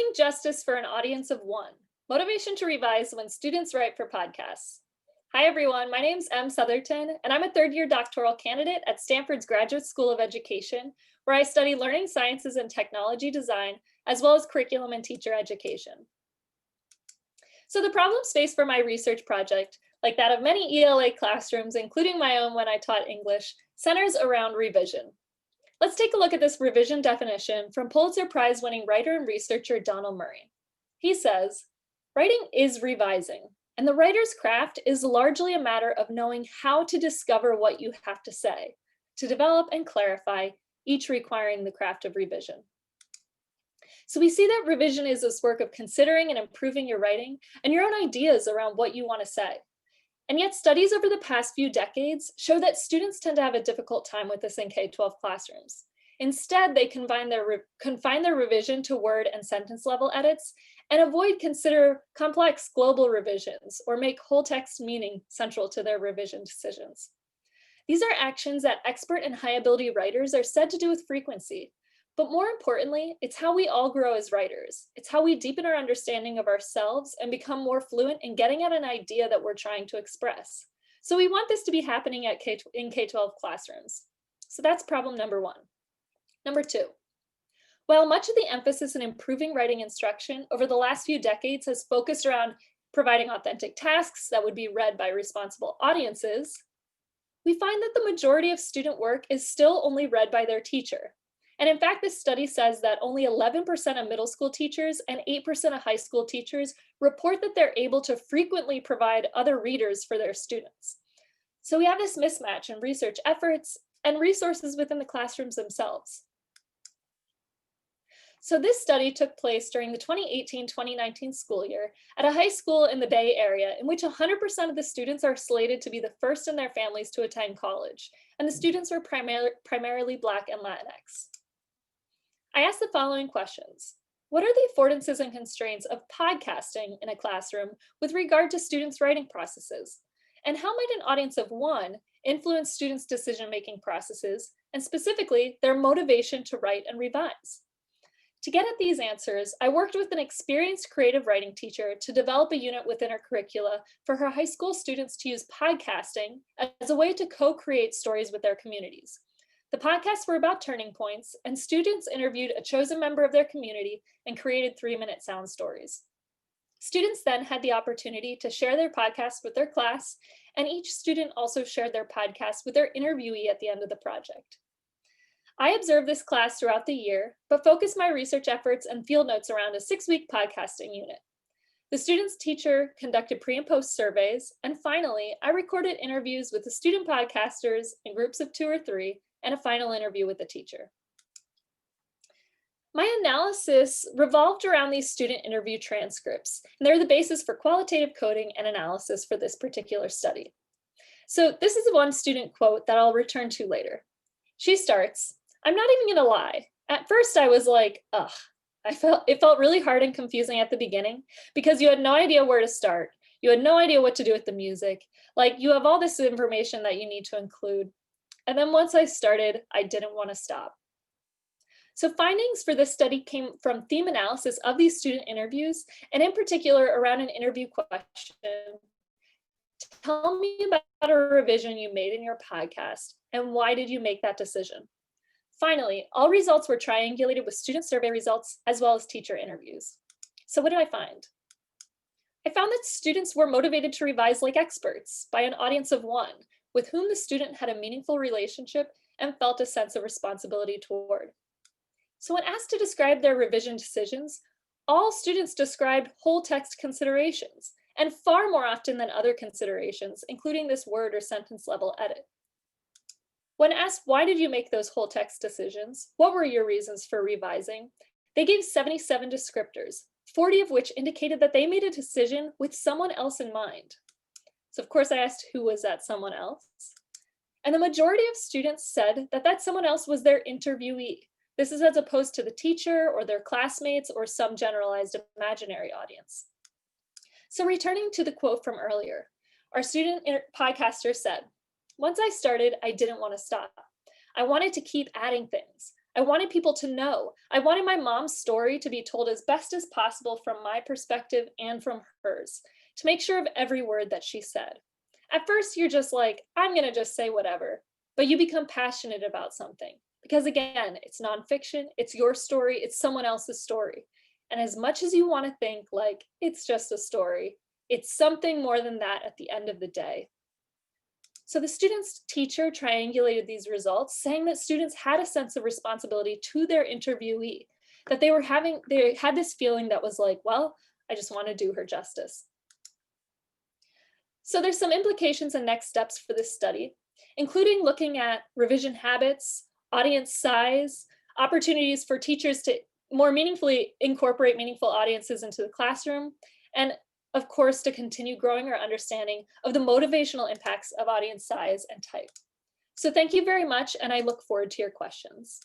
Doing justice for an audience of one. Motivation to revise when students write for podcasts. Hi everyone, my name's Em Southerton, and I'm a third-year doctoral candidate at Stanford's Graduate School of Education, where I study learning sciences and technology design, as well as curriculum and teacher education. So the problems faced for my research project, like that of many ELA classrooms, including my own when I taught English, centers around revision. Let's take a look at this revision definition from Pulitzer Prize-winning writer and researcher Donald Murray. He says, "Writing is revising, and the writer's craft is largely a matter of knowing how to discover what you have to say, to develop and clarify, each requiring the craft of revision." So we see that revision is this work of considering and improving your writing and your own ideas around what you want to say. And yet studies over the past few decades show that students tend to have a difficult time with this in K-12 classrooms. Instead, they confine their revision to word and sentence level edits and consider complex global revisions or make whole text meaning central to their revision decisions. These are actions that expert and high ability writers are said to do with frequency. But more importantly, it's how we all grow as writers. It's how we deepen our understanding of ourselves and become more fluent in getting at an idea that we're trying to express. So we want this to be happening in K-12 classrooms. So that's problem number one. Number two, while much of the emphasis in improving writing instruction over the last few decades has focused around providing authentic tasks that would be read by responsible audiences, we find that the majority of student work is still only read by their teacher. And in fact, this study says that only 11% of middle school teachers and 8% of high school teachers report that they're able to frequently provide other readers for their students. So we have this mismatch in research efforts and resources within the classrooms themselves. So this study took place during the 2018-2019 school year at a high school in the Bay Area in which 100% of the students are slated to be the first in their families to attend college, and the students were primarily Black and Latinx. I asked the following questions. What are the affordances and constraints of podcasting in a classroom with regard to students' writing processes? And how might an audience of one influence students' decision-making processes, and specifically their motivation to write and revise? To get at these answers, I worked with an experienced creative writing teacher to develop a unit within her curricula for her high school students to use podcasting as a way to co-create stories with their communities. The podcasts were about turning points, and students interviewed a chosen member of their community and created 3-minute sound stories. Students then had the opportunity to share their podcasts with their class, and each student also shared their podcast with their interviewee at the end of the project. I observed this class throughout the year, but focused my research efforts and field notes around a 6-week podcasting unit. The student's teacher conducted pre and post surveys, and finally, I recorded interviews with the student podcasters in groups of 2 or 3, and a final interview with the teacher. My analysis revolved around these student interview transcripts, and they're the basis for qualitative coding and analysis for this particular study. So this is one student quote that I'll return to later. She starts, "I'm not even gonna lie. At first I was like, ugh. It felt really hard and confusing at the beginning because you had no idea where to start. You had no idea what to do with the music. Like you have all this information that you need to include. And then once I started, I didn't want to stop." So findings for this study came from theme analysis of these student interviews, and in particular around an interview question. Tell me about a revision you made in your podcast, and why did you make that decision? Finally, all results were triangulated with student survey results as well as teacher interviews. So what did I find? I found that students were motivated to revise like experts by an audience of one, with whom the student had a meaningful relationship and felt a sense of responsibility toward. So when asked to describe their revision decisions, all students described whole text considerations, and far more often than other considerations, including this word or sentence level edit. When asked, why did you make those whole text decisions? What were your reasons for revising? They gave 77 descriptors, 40 of which indicated that they made a decision with someone else in mind. So of course I asked who was that someone else? And the majority of students said that that someone else was their interviewee. This is as opposed to the teacher or their classmates or some generalized imaginary audience. So returning to the quote from earlier, our student podcaster said, "Once I started, I didn't want to stop. I wanted to keep adding things. I wanted people to know. I wanted my mom's story to be told as best as possible from my perspective and from hers, to make sure of every word that she said. At first, you're just like, I'm going to just say whatever, but you become passionate about something. Because again, it's nonfiction, it's your story, it's someone else's story. And as much as you want to think like it's just a story, it's something more than that at the end of the day. So the student's teacher triangulated these results, saying that students had a sense of responsibility to their interviewee, that they had this feeling that was like, well, I just want to do her justice. So there's some implications and next steps for this study, including looking at revision habits, audience size, opportunities for teachers to more meaningfully incorporate meaningful audiences into the classroom, and of course, to continue growing our understanding of the motivational impacts of audience size and type. So thank you very much, and I look forward to your questions.